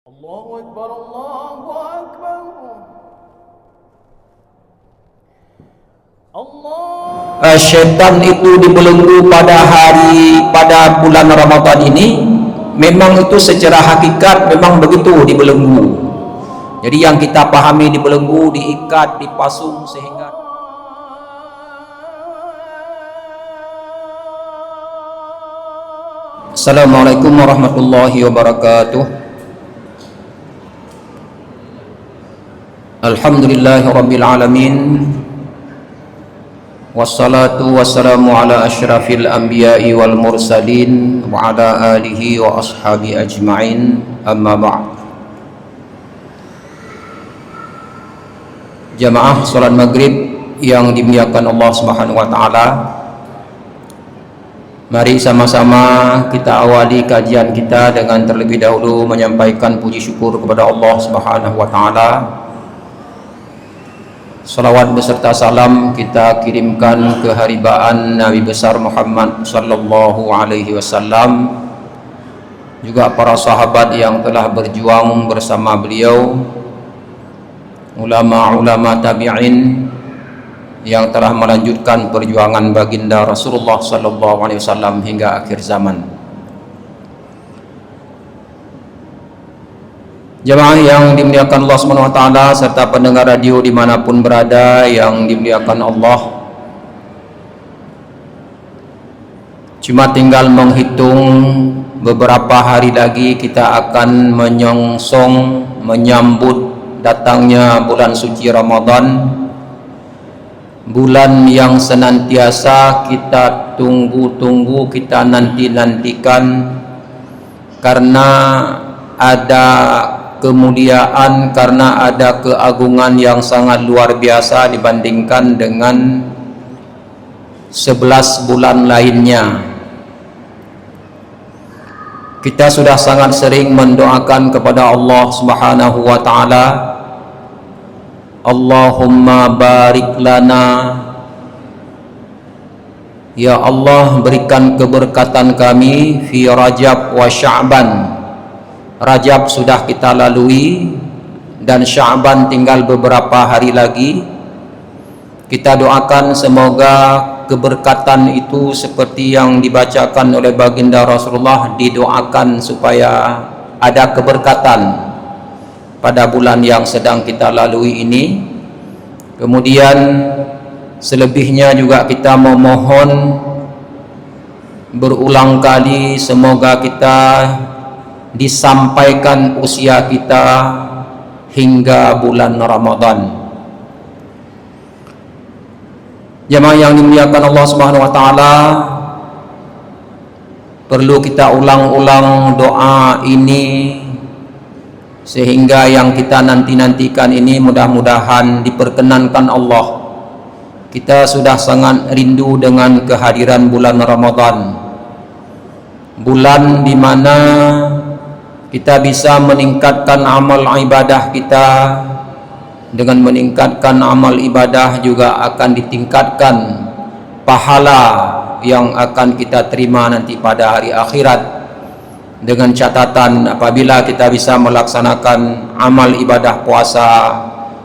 Allahu Akbar, Allahu Akbar. Allah. Syaitan itu dibelenggu pada bulan Ramadan ini. Memang itu secara hakikat memang begitu dibelenggu. Jadi yang kita pahami dibelenggu, diikat, dipasung sehingga Assalamualaikum warahmatullahi wabarakatuh. Alhamdulillahirabbil alamin. Wassalatu wassalamu ala asyrafil anbiya'i wal mursalin wa ala alihi wa ashabi ajma'in, amma ba'd. Jamaah salat maghrib yang dimuliakan Allah Subhanahu wa taala, mari sama-sama kita awali kajian kita dengan terlebih dahulu menyampaikan puji syukur kepada Allah Subhanahu wa taala. Salawat beserta salam kita kirimkan ke haribaan Nabi besar Muhammad sallallahu alaihi wasallam, juga para sahabat yang telah berjuang bersama beliau, ulama-ulama tabi'in yang telah melanjutkan perjuangan baginda Rasulullah sallallahu alaihi wasallam hingga akhir zaman. Jemaah yang dimuliakan Allah Subhanahu wa taala serta pendengar radio dimanapun berada yang dimuliakan Allah, cuma tinggal menghitung beberapa hari lagi kita akan menyambut datangnya bulan suci Ramadan, bulan yang senantiasa kita tunggu-tunggu, kita nanti-nantikan, karena ada kemuliaan, karena ada keagungan yang sangat luar biasa dibandingkan dengan 11 bulan lainnya. Kita sudah sangat sering mendoakan kepada Allah Subhanahu wa taala, Allahumma barik lana, ya Allah berikan keberkatan kami fi Rajab wa Sya'ban. Rajab sudah kita lalui dan Sya'ban tinggal beberapa hari lagi. Kita doakan semoga keberkatan itu seperti yang dibacakan oleh baginda Rasulullah, didoakan supaya ada keberkatan pada bulan yang sedang kita lalui ini. Kemudian selebihnya juga kita memohon berulang kali semoga kita disampaikan usia kita hingga bulan Ramadan. Jemaah yang dimuliakan Allah Subhanahu wa taala, perlu kita ulang-ulang doa ini sehingga yang kita nanti-nantikan ini mudah-mudahan diperkenankan Allah. Kita sudah sangat rindu dengan kehadiran bulan Ramadan, bulan di mana kita bisa meningkatkan amal ibadah kita. Dengan meningkatkan amal ibadah juga akan ditingkatkan pahala yang akan kita terima nanti pada hari akhirat, dengan catatan apabila kita bisa melaksanakan amal ibadah puasa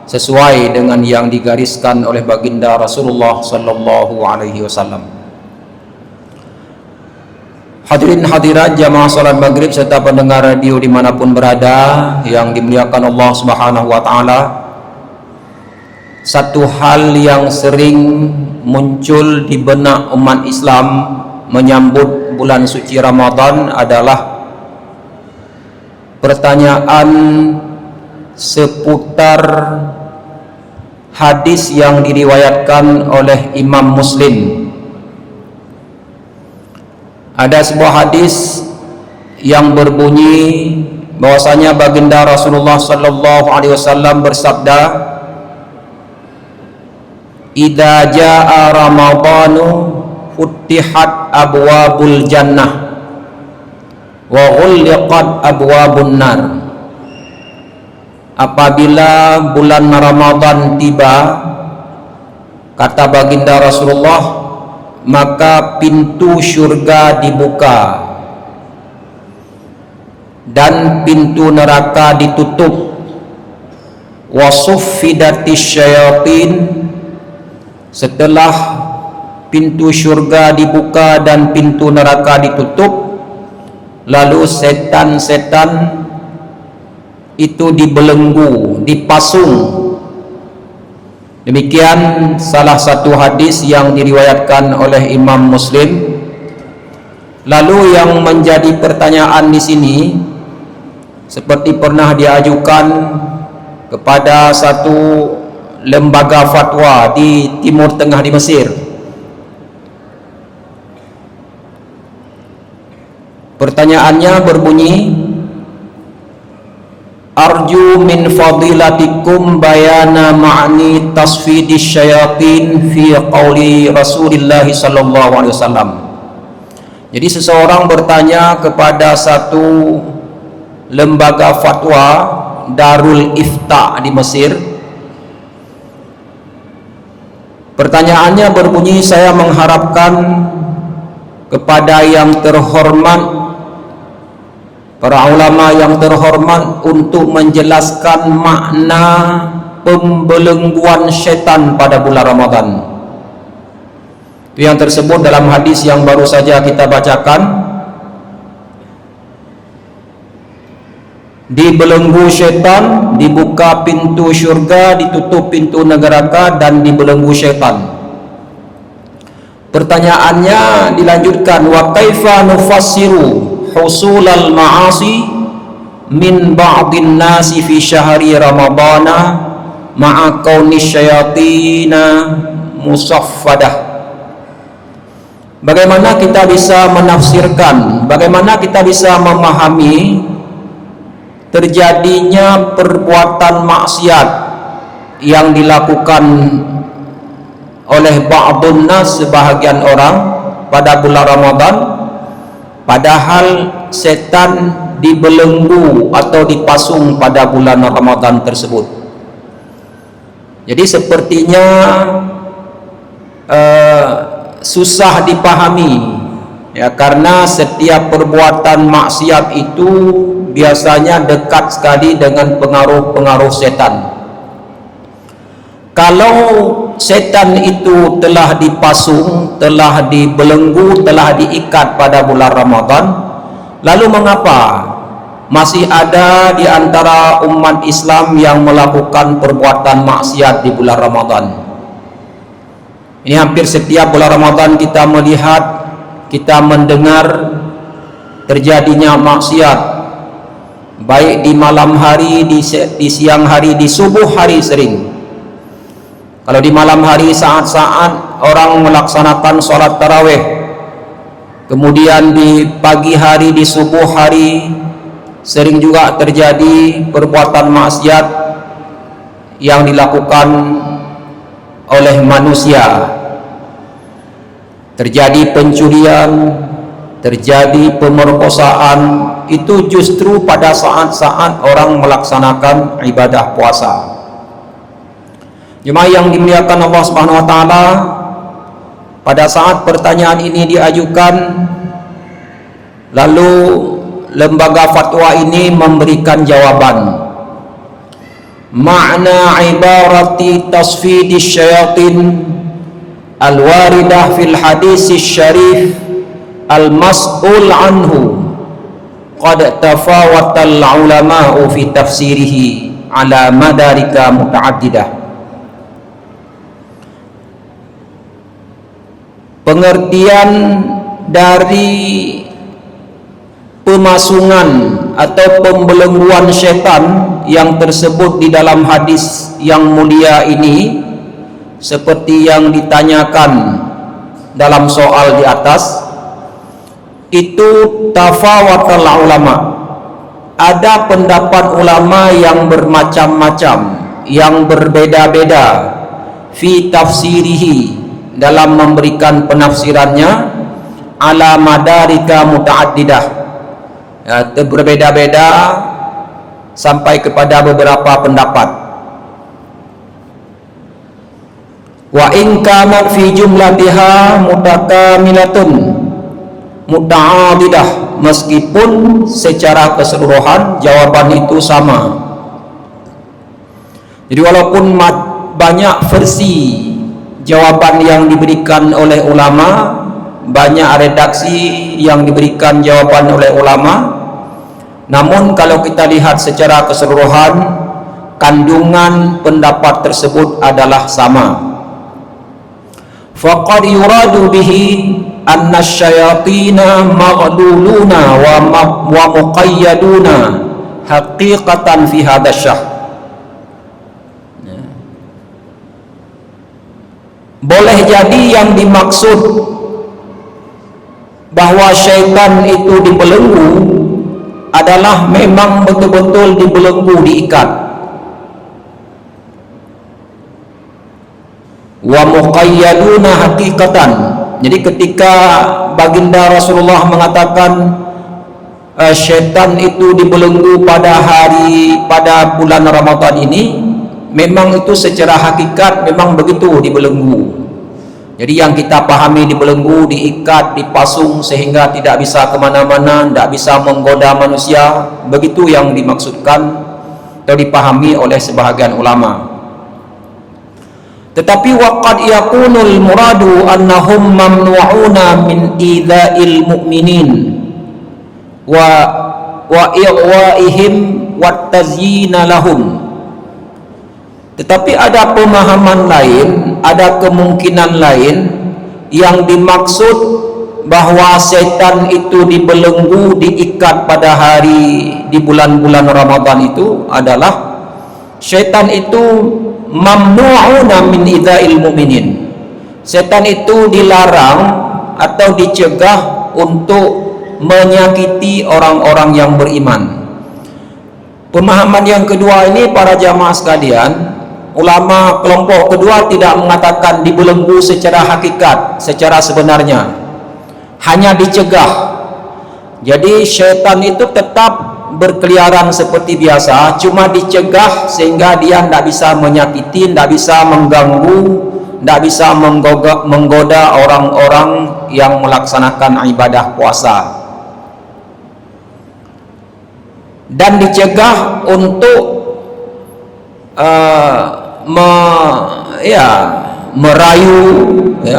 sesuai dengan yang digariskan oleh baginda Rasulullah sallallahu alaihi wasallam. Hadirin hadirat jamaah salat maghrib serta pendengar radio dimanapun berada yang dimuliakan Allah Subhanahu wa taala, satu hal yang sering muncul di benak umat Islam menyambut bulan suci Ramadan adalah pertanyaan seputar hadis yang diriwayatkan oleh Imam Muslim. Ada sebuah hadis yang berbunyi bahwasanya baginda Rasulullah sallallahu alaihi wasallam bersabda, "Idza jaa Ramadhanu futtihat abwabul jannah wa ghulliqat abwabun nar." Apabila bulan Ramadan tiba, kata baginda Rasulullah, maka pintu syurga dibuka dan pintu neraka ditutup, wa suffidatis syayatin, setelah pintu syurga dibuka dan pintu neraka ditutup, lalu setan-setan itu dibelenggu, dipasung. Demikian salah satu hadis yang diriwayatkan oleh Imam Muslim. Lalu yang menjadi pertanyaan di sini, seperti pernah diajukan kepada satu lembaga fatwa di Timur Tengah di Mesir. Pertanyaannya berbunyi, arju min fadilatikum bayana ma'ni tasfidis syayatin fi qawli Rasulullah sallallahu alaihi wasallam. Jadi seseorang bertanya kepada satu lembaga fatwa Darul Ifta di Mesir. Pertanyaannya berbunyi, saya mengharapkan kepada yang terhormat, para ulama yang terhormat, untuk menjelaskan makna pembelengguan syaitan pada bulan Ramadan. Itu yang tersebut dalam hadis yang baru saja kita bacakan. Dibelenggu syaitan, dibuka pintu syurga, ditutup pintu neraka, dan dibelenggu syaitan. Pertanyaannya dilanjutkan, wa kaifa nufassiru husulal ma'asi min ba'din nasi fi syahri ramadana ma'a kauni syayatina musaffadah. Bagaimana kita bisa menafsirkan, bagaimana kita bisa memahami terjadinya perbuatan maksiat yang dilakukan oleh ba'dun nas, sebahagian orang pada bulan Ramadan, padahal setan dibelenggu atau dipasung pada bulan Ramadan tersebut. Jadi sepertinya susah dipahami, ya, karena setiap perbuatan maksiat itu biasanya dekat sekali dengan pengaruh-pengaruh setan. Kalau setan itu telah dipasung, telah dibelenggu, telah diikat pada bulan Ramadan, lalu mengapa masih ada di antara umat Islam yang melakukan perbuatan maksiat di bulan Ramadan? Ini hampir setiap bulan Ramadan kita melihat, kita mendengar terjadinya maksiat, baik di malam hari, di siang hari, di subuh hari sering. Kalau di malam hari saat-saat orang melaksanakan sholat tarawih, kemudian di pagi hari, di subuh hari sering juga terjadi perbuatan maksiat yang dilakukan oleh manusia. Terjadi pencurian, terjadi pemerkosaan, itu justru pada saat-saat orang melaksanakan ibadah puasa. Jemaah yang dimuliakan Allah Subhanahu wa taala, pada saat pertanyaan ini diajukan, lalu lembaga fatwa ini memberikan jawaban. Makna ibarati tasfidis syayatin al-waridah fil hadis syarif al-mas'ul anhu qad tafawatal ulama'u fi tafsirihi ala madarika muta'addidah. Pengertian dari pemasungan atau pembelengguan syaitan yang tersebut di dalam hadis yang mulia ini, seperti yang ditanyakan dalam soal di atas, itu tafawatal ulama. Ada pendapat ulama yang bermacam-macam, yang berbeda-beda, fi tafsirihi, dalam memberikan penafsirannya, ala madarika muta'addidah, ya, berbeda-beda sampai kepada beberapa pendapat. Wa in kana fi jumlatiha mutakamilatun, muta'adidah, meskipun secara keseluruhan jawaban itu sama. Jadi walaupun banyak versi jawaban yang diberikan oleh ulama, banyak redaksi yang diberikan jawaban oleh ulama, namun kalau kita lihat secara keseluruhan, kandungan pendapat tersebut adalah sama. Faqad yuradu bihi anna syayatina maghluluna wa muqayyaduna haqiqatan fi hadha syahr. Boleh jadi yang dimaksud bahwa syaitan itu dibelenggu adalah memang betul-betul dibelenggu, diikat. Wa muqayyaduna haqiqatan. Jadi ketika baginda Rasulullah mengatakan syaitan itu dibelenggu pada bulan Ramadan ini, memang itu secara hakikat memang begitu dibelenggu. Jadi yang kita pahami dibelenggu, diikat, dipasung sehingga tidak bisa kemana-mana, tidak bisa menggoda manusia, begitu yang dimaksudkan atau dipahami oleh sebahagian ulama. Tetapi waqad yakunul muradu annahum mamnu'una min idza'il mu'minin wa ighwa'ihim wa tazyina lahum. Tetapi ada pemahaman lain, ada kemungkinan lain yang dimaksud bahwa setan itu dibelenggu, diikat pada hari di bulan-bulan Ramadan itu adalah setan itu mamnu'una min idza'il mu'minin. Setan itu dilarang atau dicegah untuk menyakiti orang-orang yang beriman. Pemahaman yang kedua ini, para jamaah sekalian, ulama kelompok kedua tidak mengatakan dibelenggu secara hakikat, secara sebenarnya, hanya dicegah. Jadi syaitan itu tetap berkeliaran seperti biasa, cuma dicegah sehingga dia tidak bisa menyakiti, tidak bisa mengganggu, tidak bisa menggoda orang-orang yang melaksanakan ibadah puasa, dan dicegah untuk merayu,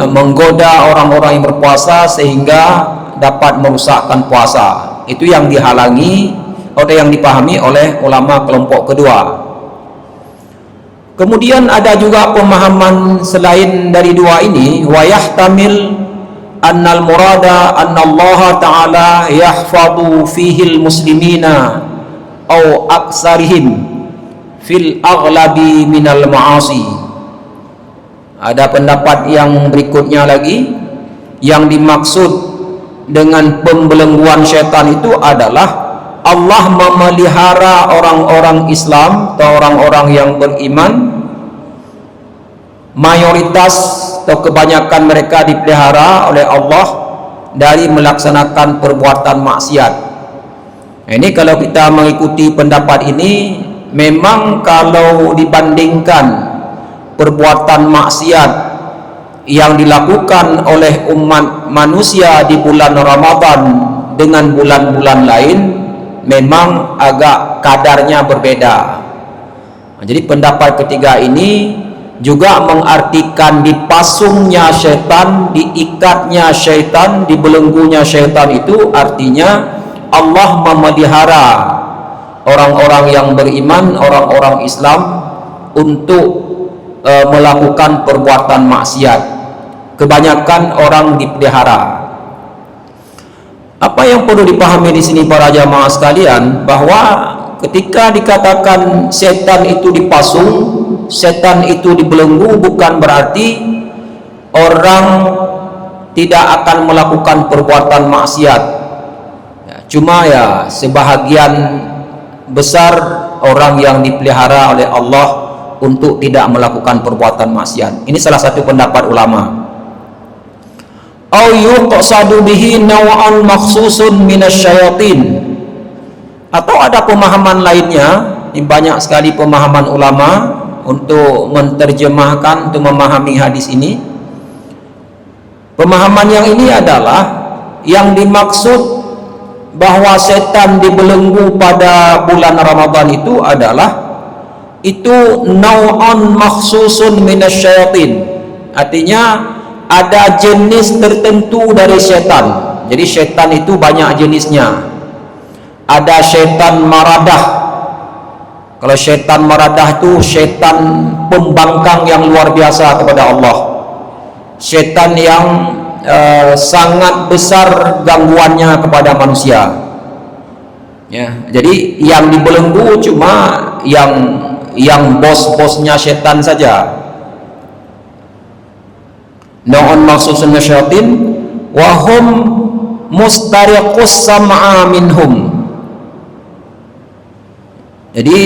menggoda orang-orang yang berpuasa sehingga dapat merusakkan puasa. Itu yang dihalangi atau yang dipahami oleh ulama kelompok kedua. Kemudian ada juga pemahaman selain dari dua ini, wa yahtamil annal murada anna Allah Ta'ala yahfadhu fihil muslimina au aksarihim fil aghlabi minal ma'asi. Ada pendapat yang berikutnya lagi, yang dimaksud dengan pembelengguan syaitan itu adalah Allah memelihara orang-orang Islam atau orang-orang yang beriman, mayoritas atau kebanyakan mereka dipelihara oleh Allah dari melaksanakan perbuatan maksiat. Ini kalau kita mengikuti pendapat ini, memang kalau dibandingkan perbuatan maksiat yang dilakukan oleh umat manusia di bulan Ramadan dengan bulan-bulan lain, memang agak kadarnya berbeda. Jadi pendapat ketiga ini juga mengartikan dipasungnya syaitan, diikatnya syaitan, dibelenggunya syaitan itu artinya Allah memelihara orang-orang yang beriman, orang-orang Islam untuk melakukan perbuatan maksiat. Kebanyakan orang dipelihara. Apa yang perlu dipahami di sini para jamaah sekalian, bahwa ketika dikatakan setan itu dipasung, setan itu dibelenggu, bukan berarti orang tidak akan melakukan perbuatan maksiat. Cuma sebahagian besar orang yang dipelihara oleh Allah untuk tidak melakukan perbuatan maksiat. Ini salah satu pendapat ulama. Au yuqsadu bihi naw'an makhsusun minasyayatin. Atau ada pemahaman lainnya, ini banyak sekali pemahaman ulama untuk menterjemahkan, untuk memahami hadis ini. Pemahaman yang ini adalah yang dimaksud bahwa setan dibelenggu pada bulan Ramadan itu adalah itu nau'un makhsusun minasyayatin, artinya ada jenis tertentu dari setan. Jadi setan itu banyak jenisnya. Ada setan maradah. Kalau setan maradah itu setan pembangkang yang luar biasa kepada Allah, setan yang sangat besar gangguannya kepada manusia, ya. Jadi yang dibelenggu cuma yang bos-bosnya setan saja. Nau'un makhsusun minasyayatin wa hum mustariqus sam'a minhum. Jadi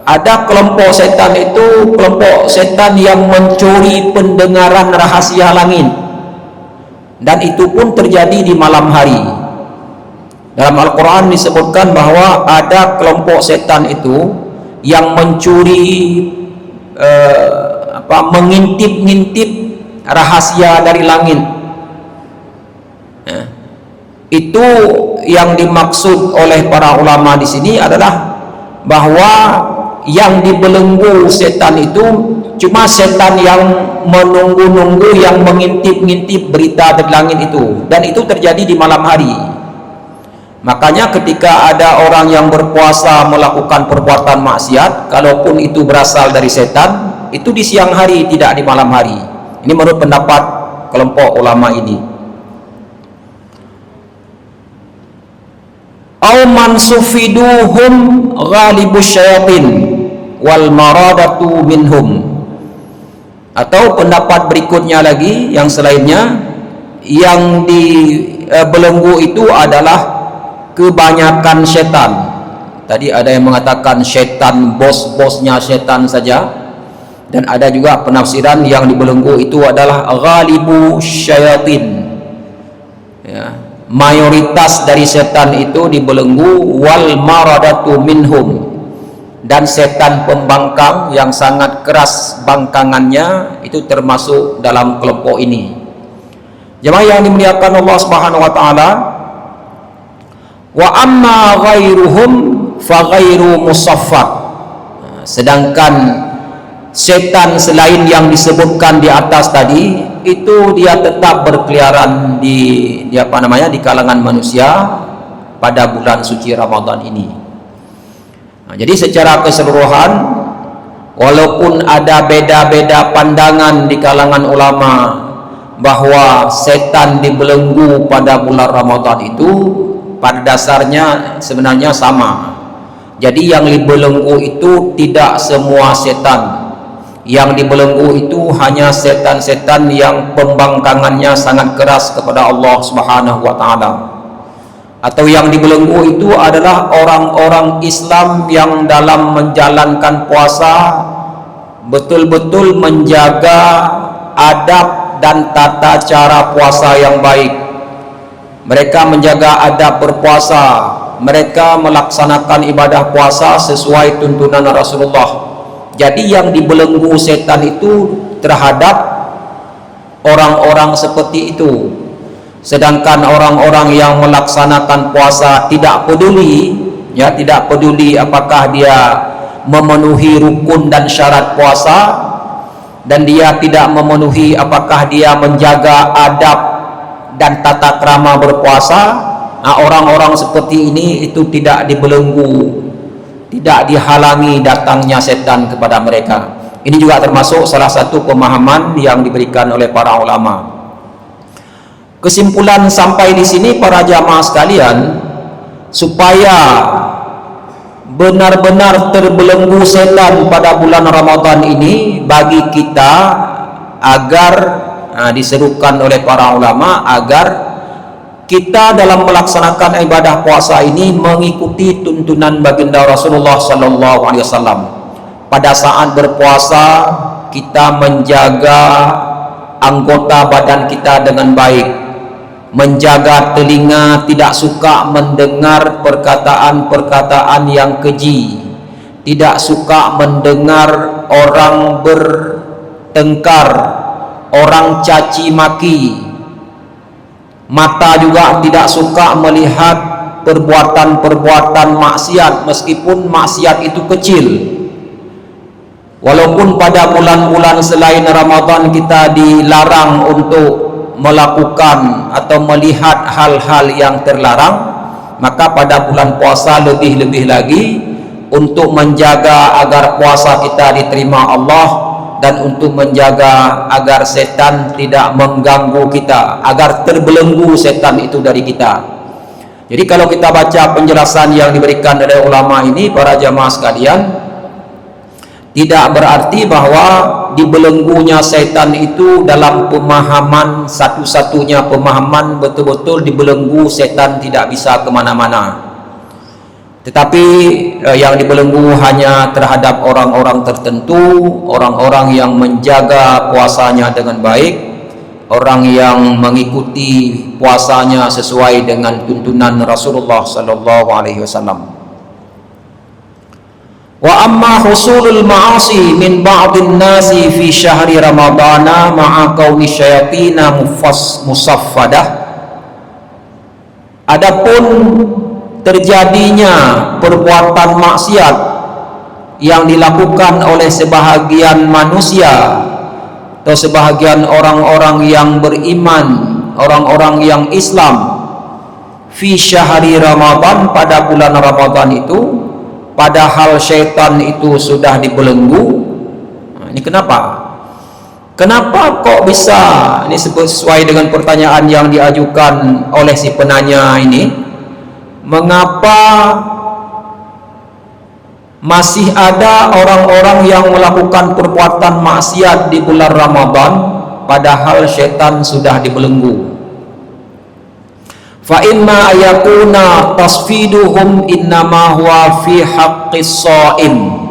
ada kelompok setan itu kelompok setan yang mencuri pendengaran rahasia langit, dan itu pun terjadi di malam hari. Dalam Al-Quran disebutkan bahwa ada kelompok setan itu yang mencuri mengintip-ngintip rahasia dari langit. Itu yang dimaksud oleh para ulama di sini adalah bahwa yang dibelenggu setan itu cuma setan yang menunggu-nunggu, yang mengintip-ngintip berita dari langit itu, dan itu terjadi di malam hari. Makanya ketika ada orang yang berpuasa melakukan perbuatan maksiat, kalaupun itu berasal dari setan, itu di siang hari, tidak di malam hari. Ini menurut pendapat kelompok ulama ini. Au mansufiduhum ghalibus syayatin wal maradatu minhum. Atau pendapat berikutnya lagi yang selainnya, yang dibelenggu itu adalah kebanyakan setan. Tadi ada yang mengatakan setan bos-bosnya setan saja, dan ada juga penafsiran yang dibelenggu itu adalah ghalibu syayatin, ya, mayoritas dari setan itu dibelenggu, wal maradatu minhum, dan setan pembangkang yang sangat keras bangkangannya itu termasuk dalam kelompok ini. Jemaah yang dimuliakan Allah Subhanahu wa taala, wa amma ghairuhum fa ghairu musaffat. Sedangkan setan selain yang disebutkan di atas tadi itu dia tetap berkeliaran di kalangan manusia pada bulan suci Ramadan ini. Jadi secara keseluruhan, walaupun ada beda-beda pandangan di kalangan ulama bahwa setan dibelenggu pada bulan Ramadan itu, pada dasarnya sebenarnya sama. Jadi yang dibelenggu itu tidak semua setan. Yang dibelenggu itu hanya setan-setan yang pembangkangannya sangat keras kepada Allah Subhanahu wa taala. Atau yang dibelenggu itu adalah orang-orang Islam yang dalam menjalankan puasa betul-betul menjaga adab dan tata cara puasa yang baik. Mereka menjaga adab berpuasa, mereka melaksanakan ibadah puasa sesuai tuntunan Rasulullah. Jadi yang dibelenggu setan itu terhadap orang-orang seperti itu. Sedangkan orang-orang yang melaksanakan puasa tidak peduli, ya, tidak peduli apakah dia memenuhi rukun dan syarat puasa, dan dia tidak memenuhi apakah dia menjaga adab dan tata krama berpuasa. Nah, orang-orang seperti ini itu tidak dibelenggu, tidak dihalangi datangnya setan kepada mereka. Ini juga termasuk salah satu pemahaman yang diberikan oleh para ulama. Kesimpulan sampai di sini para jamaah sekalian, supaya benar-benar terbelenggu setan pada bulan Ramadan ini bagi kita, agar diserukan oleh para ulama agar kita dalam melaksanakan ibadah puasa ini mengikuti tuntunan baginda Rasulullah sallallahu alaihi wasallam. Pada saat berpuasa kita menjaga anggota badan kita dengan baik, menjaga telinga tidak suka mendengar perkataan-perkataan yang keji, tidak suka mendengar orang bertengkar, orang caci maki, Mata juga tidak suka melihat perbuatan-perbuatan maksiat, meskipun maksiat itu kecil. Walaupun pada bulan-bulan selain Ramadan kita dilarang untuk melakukan atau melihat hal-hal yang terlarang, maka pada bulan puasa lebih-lebih lagi untuk menjaga agar puasa kita diterima Allah, dan untuk menjaga agar setan tidak mengganggu kita, agar terbelenggu setan itu dari kita. Jadi kalau kita baca penjelasan yang diberikan oleh ulama ini, para jamaah sekalian, tidak berarti bahwa dibelenggunya setan itu dalam pemahaman satu-satunya pemahaman betul-betul dibelenggu setan tidak bisa kemana-mana. Tetapi yang dibelenggu hanya terhadap orang-orang tertentu, orang-orang yang menjaga puasanya dengan baik, orang yang mengikuti puasanya sesuai dengan tuntunan Rasulullah sallallahu alaihi wasallam. Wa amma husulul ma'asi min ba'dhin nasi fi syahri ramadana ma'a kauni syayatina musaffadah. Adapun terjadinya perbuatan maksiat yang dilakukan oleh sebahagian manusia atau sebahagian orang-orang yang beriman, orang-orang yang Islam, fi syahri Ramadan, pada bulan Ramadan itu, padahal syaitan itu sudah dibelenggu. Nah, ini kenapa? Kenapa kok bisa? Ini sesuai dengan pertanyaan yang diajukan oleh si penanya ini. Mengapa masih ada orang-orang yang melakukan perbuatan maksiat di bulan Ramadan padahal syaitan sudah dibelenggu? Fa imma ayakuna tasfiduhum innama huwa fi haqqis shaim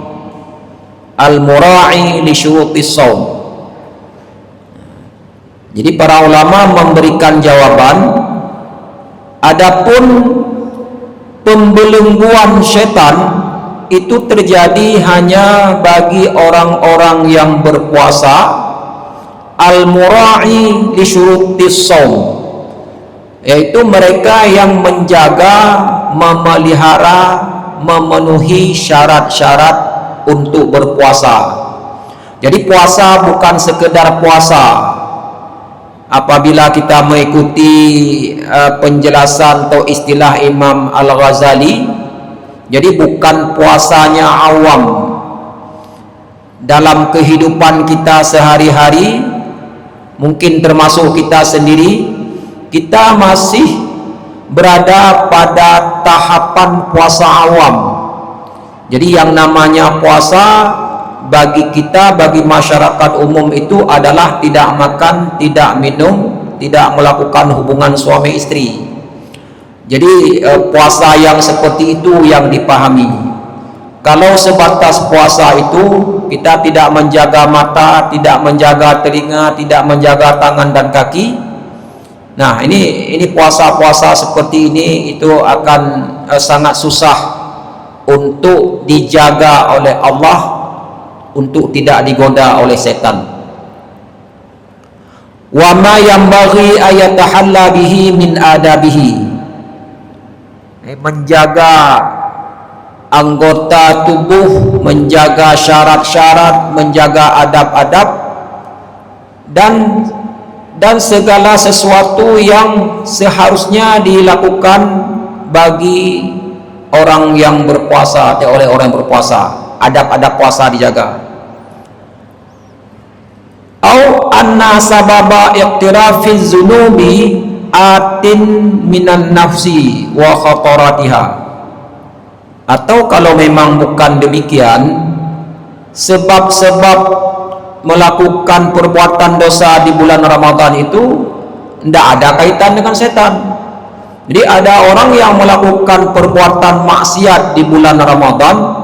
al-mura'i li syurutis shaum. Jadi para ulama memberikan jawaban, adapun pembelengguan syaitan itu terjadi hanya bagi orang-orang yang berpuasa, al-mura'i li syurutis shaum, yaitu mereka yang menjaga, memelihara, memenuhi syarat-syarat untuk berpuasa. Jadi puasa bukan sekedar puasa. Apabila kita mengikuti penjelasan atau istilah Imam Al-Ghazali, jadi bukan puasanya awam. Dalam kehidupan kita sehari-hari, mungkin termasuk kita sendiri, kita masih berada pada tahapan puasa awam. Jadi yang namanya puasa bagi kita, bagi masyarakat umum itu adalah tidak makan, tidak minum, tidak melakukan hubungan suami istri. Jadi puasa yang seperti itu yang dipahami. Kalau sebatas puasa itu kita tidak menjaga mata, tidak menjaga telinga, tidak menjaga tangan dan kaki, nah ini puasa-puasa seperti ini itu akan sangat susah untuk dijaga oleh Allah, untuk tidak digoda oleh setan. Wa ma yanbaghi ayatahalla bihi min adabihi, menjaga anggota tubuh, menjaga syarat-syarat, menjaga adab-adab, dan segala sesuatu yang seharusnya dilakukan bagi orang yang berpuasa atau oleh orang yang berpuasa. Adab-adab puasa dijaga. Au anna sababa iqtirafiz zunubi atin minan nafsi wa khataratiha. Atau kalau memang bukan demikian, sebab-sebab melakukan perbuatan dosa di bulan Ramadan itu tidak ada kaitan dengan setan. Jadi ada orang yang melakukan perbuatan maksiat di bulan Ramadan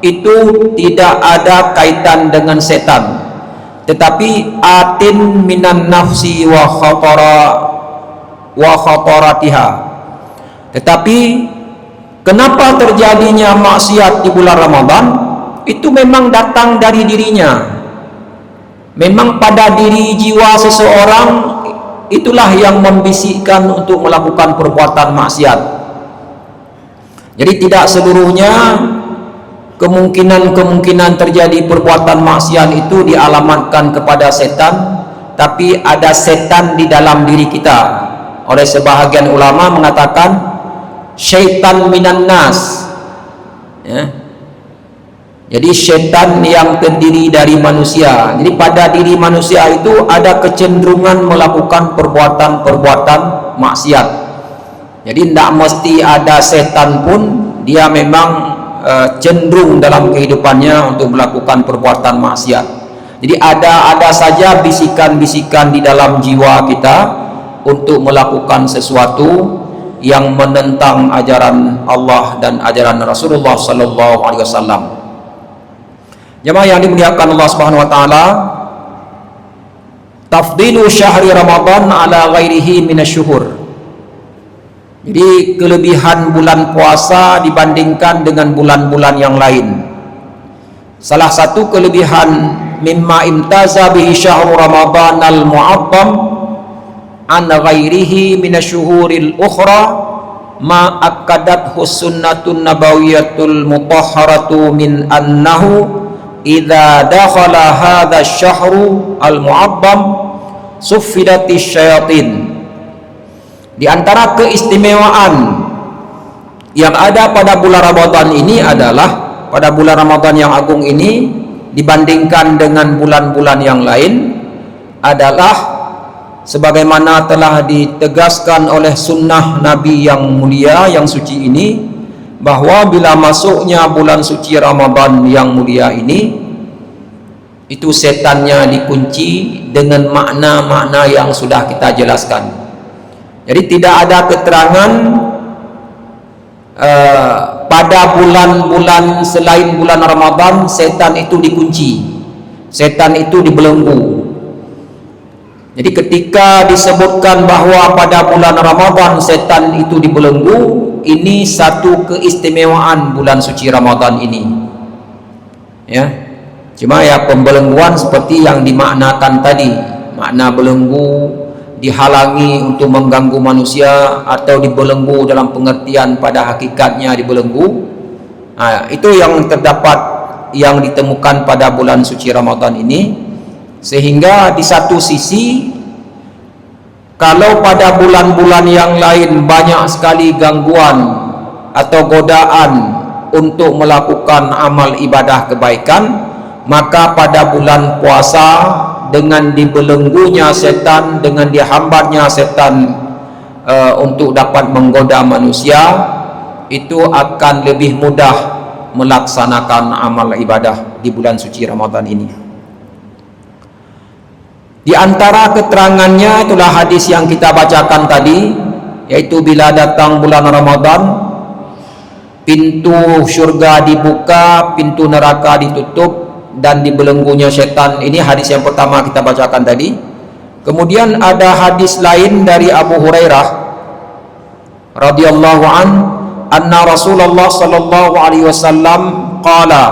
itu tidak ada kaitan dengan setan, tetapi atin minan nafsi wa khataratiha. Tetapi kenapa terjadinya maksiat di bulan Ramadan? Itu memang datang dari dirinya. Memang pada diri jiwa seseorang itulah yang membisikkan untuk melakukan perbuatan maksiat. Jadi tidak seluruhnya kemungkinan terjadi perbuatan maksiat itu dialamatkan kepada setan, tapi ada setan di dalam diri kita. Oleh sebahagian ulama mengatakan syaitan minan nas, ya. Jadi syaitan yang terdiri dari manusia. Jadi pada diri manusia itu ada kecenderungan melakukan perbuatan-perbuatan maksiat. Jadi tidak mesti ada setan pun, dia memang cenderung dalam kehidupannya untuk melakukan perbuatan maksiat. Jadi ada saja bisikan-bisikan di dalam jiwa kita untuk melakukan sesuatu yang menentang ajaran Allah dan ajaran Rasulullah sallallahu alaihi wasallam. Jemaah yang dimuliakan Allah Subhanahu wa taala, tafdilu syahri Ramadan ala ghairihi minasyuhur. Jadi kelebihan bulan puasa dibandingkan dengan bulan-bulan yang lain. Salah satu kelebihan mimma imtaza bihi syahrul Ramadan al-mu'azzam an ghairihi minasyuhuril ukhra ma akkadathu sunnatun nabawiyatul mutahharatu min annahu idza dakhala hadha syahru al-mu'azzam suffidatish syayatin. Di antara keistimewaan yang ada pada bulan Ramadan ini adalah, pada bulan Ramadan yang agung ini dibandingkan dengan bulan-bulan yang lain adalah sebagaimana telah ditegaskan oleh sunnah Nabi yang mulia, yang suci ini, bahwa bila masuknya bulan suci Ramadan yang mulia ini, itu setannya dikunci dengan makna-makna yang sudah kita jelaskan. Jadi tidak ada keterangan pada bulan-bulan selain bulan Ramadan setan itu dikunci, setan itu dibelenggu. Jadi ketika disebutkan bahwa pada bulan Ramadan setan itu dibelenggu, ini satu keistimewaan bulan suci Ramadan ini, ya. Cuma ya pembelengguan seperti yang dimaknakan tadi, makna belenggu, dihalangi untuk mengganggu manusia, atau dibelenggu dalam pengertian pada hakikatnya dibelenggu. Itu yang terdapat, yang ditemukan pada bulan suci Ramadan ini. Sehingga di satu sisi, kalau pada bulan-bulan yang lain banyak sekali gangguan atau godaan untuk melakukan amal ibadah kebaikan, maka pada bulan puasa dengan dibelenggunya setan, dengan dihambatnya setan untuk dapat menggoda manusia, itu akan lebih mudah melaksanakan amal ibadah di bulan suci Ramadan ini. Di antara keterangannya itulah hadis yang kita bacakan tadi, yaitu bila datang bulan Ramadan, pintu syurga dibuka, pintu neraka ditutup, dan dibelenggunya syaitan. Ini hadis yang pertama kita bacakan tadi. Kemudian ada hadis lain dari Abu Hurairah radhiyallahu an, anna Rasulullah sallallahu alaihi wasallam qala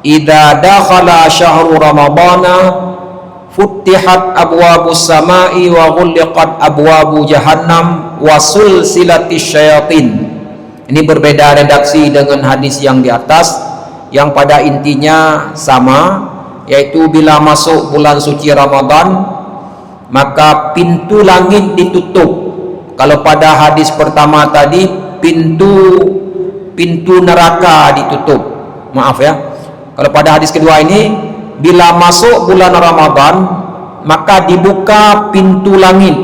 idza dakhala syahru ramadana futtihat abwabus samai wa ghulliqat abwabu jahannam wa sulsilatis syayatin. Ini berbeda redaksi dengan hadis yang di atas, yang pada intinya sama, yaitu bila masuk bulan suci Ramadan maka pintu langit ditutup. Kalau pada hadis pertama tadi pintu neraka ditutup, maaf ya. Kalau pada hadis kedua ini, bila masuk bulan Ramadan maka dibuka pintu langit.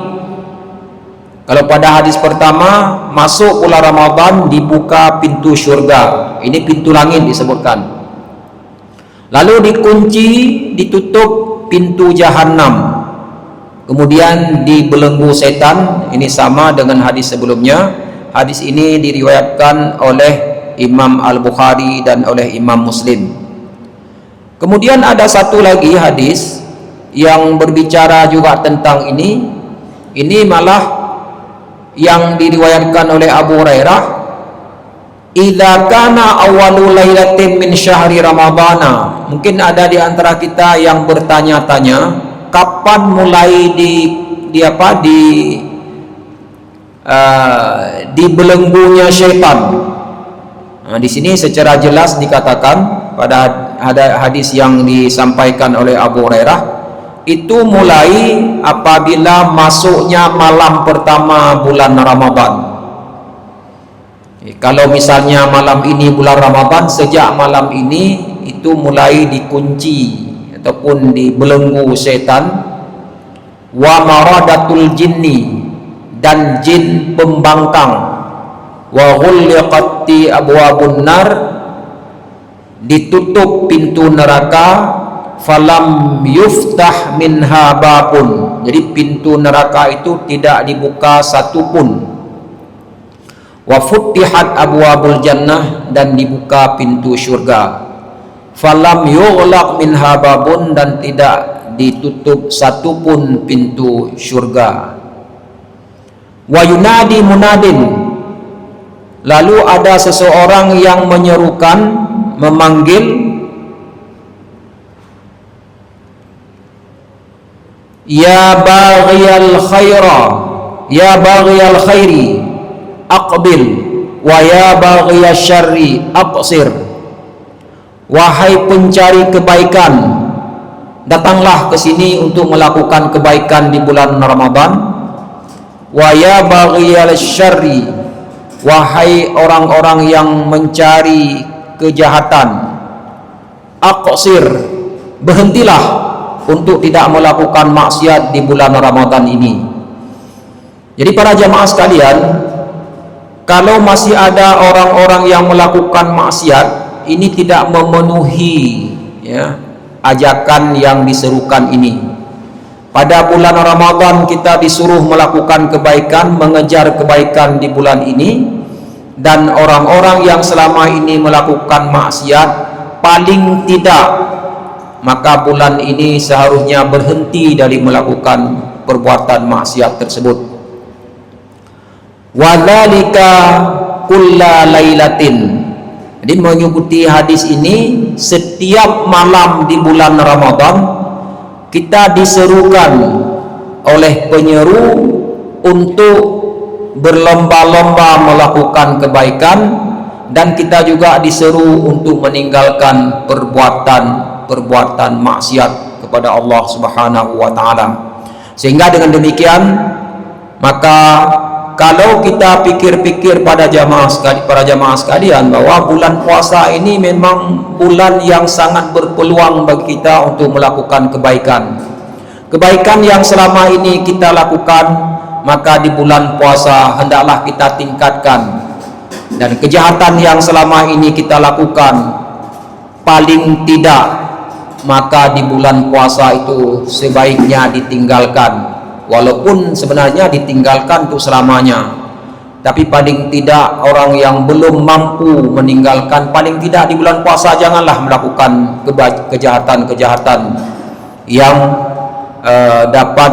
Kalau pada hadis pertama, masuk bulan Ramadan dibuka pintu syurga. Ini pintu langit disebutkan. Lalu dikunci, ditutup pintu jahannam. Kemudian dibelenggu setan. Ini sama dengan hadis sebelumnya. Hadis ini diriwayatkan oleh Imam Al-Bukhari dan oleh Imam Muslim. Kemudian ada satu lagi hadis yang berbicara juga tentang ini. Ini malah yang diriwayatkan oleh Abu Hurairah, idza kana awwalu lailatin min syahri ramadana. Mungkin ada di antara kita yang bertanya-tanya, kapan mulai dibelenggunya syaitan. Di sini secara jelas dikatakan pada hadis yang disampaikan oleh Abu Hurairah, itu mulai apabila masuknya malam pertama bulan Ramadan. Kalau misalnya malam ini bulan Ramadan, sejak malam ini itu mulai dikunci ataupun dibelenggu setan. Wa maradatul jinni, dan jin pembangkang. Wa ghulliqati abwabun nar, ditutup pintu neraka. Falam yuftah minha babun, jadi pintu neraka itu tidak dibuka satupun. Wa futtihat abwabul jannah, dan dibuka pintu syurga. Falam yughlaq minha babun, dan tidak ditutup satupun pintu syurga. Wa yunadi munadin, lalu ada seseorang yang menyerukan, memanggil, ya baghiyal khaira, ya baghiyal khairi aqbil, wa ya baghiyal syarri aqsir. Wahai pencari kebaikan, datanglah ke sini untuk melakukan kebaikan di bulan Ramadan. Wa ya baghiyal syarri, wahai orang-orang yang mencari kejahatan, aqsir, berhentilah untuk tidak melakukan maksiat di bulan Ramadan ini. Jadi para jamaah sekalian, kalau masih ada orang-orang yang melakukan maksiat, ini tidak memenuhi ajakan yang diserukan ini. Pada bulan Ramadan kita disuruh melakukan kebaikan, mengejar kebaikan di bulan ini, dan orang-orang yang selama ini melakukan maksiat, paling tidak maka bulan ini seharusnya berhenti dari melakukan perbuatan maksiat tersebut. Wadzalika kulla lailatin, jadi mengikuti hadis ini, setiap malam di bulan Ramadan kita diserukan oleh penyeru untuk berlomba-lomba melakukan kebaikan, dan kita juga diseru untuk meninggalkan perbuatan maksiat kepada Allah Subhanahu wa taala. Sehingga dengan demikian, maka kalau kita pikir-pikir para jamaah sekalian bahwa bulan puasa ini memang bulan yang sangat berpeluang bagi kita untuk melakukan kebaikan. Kebaikan yang selama ini kita lakukan, maka di bulan puasa hendaklah kita tingkatkan. Dan kejahatan yang selama ini kita lakukan, paling tidak maka di bulan puasa itu sebaiknya ditinggalkan. Walaupun sebenarnya ditinggalkan untuk selamanya, tapi paling tidak orang yang belum mampu meninggalkan, paling tidak di bulan puasa janganlah melakukan kejahatan-kejahatan yang dapat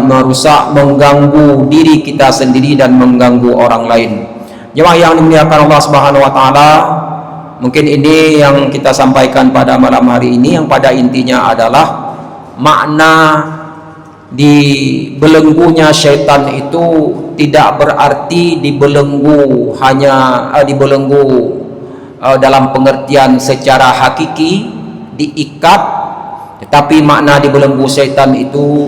merusak, mengganggu diri kita sendiri dan mengganggu orang lain. Jemaah yang dimuliakan Allah Subhanahu wa taala, mungkin ini yang kita sampaikan pada malam hari ini, yang pada intinya adalah makna dibelenggunya syaitan itu tidak berarti dibelenggu dalam pengertian secara hakiki diikat, tetapi makna dibelenggu syaitan itu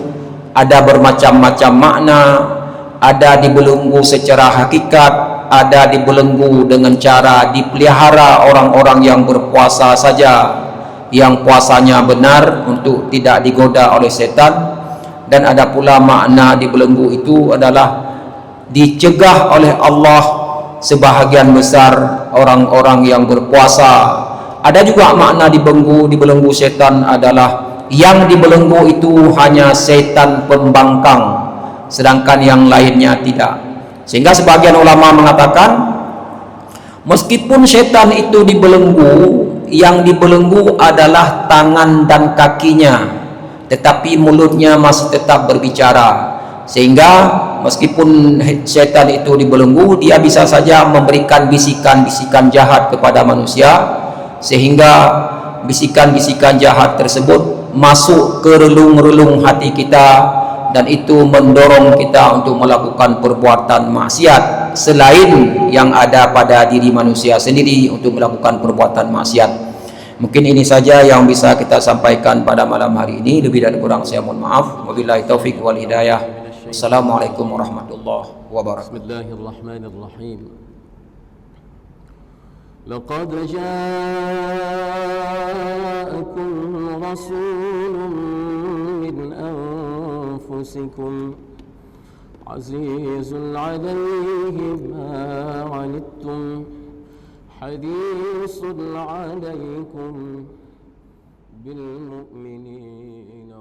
ada bermacam-macam makna. Ada dibelenggu secara hakikat, ada dibelenggu dengan cara dipelihara orang-orang yang berpuasa saja, yang puasanya benar untuk tidak digoda oleh setan. Dan ada pula makna dibelenggu itu adalah dicegah oleh Allah sebahagian besar orang-orang yang berpuasa. Ada juga makna dibelenggu setan adalah yang dibelenggu itu hanya setan pembangkang, sedangkan yang lainnya tidak. Sehingga sebagian ulama mengatakan, meskipun setan itu dibelenggu, yang dibelenggu adalah tangan dan kakinya, tetapi mulutnya masih tetap berbicara. Sehingga meskipun setan itu dibelenggu, dia bisa saja memberikan bisikan-bisikan jahat kepada manusia, sehingga bisikan-bisikan jahat tersebut masuk ke relung-relung hati kita, dan itu mendorong kita untuk melakukan perbuatan maksiat selain yang ada pada diri manusia sendiri untuk melakukan perbuatan maksiat. Mungkin ini saja yang bisa kita sampaikan pada malam hari ini. Lebih dan kurang saya mohon maaf. Wabillahi taufik wal hidayah. Assalamualaikum warahmatullahi wabarakatuh. Bismillahirrahmanirrahim. Laqad ja'akum rasulun min anfusikum azizun 'alayhi ma 'anittum harisun 'alaykum bil mu'minina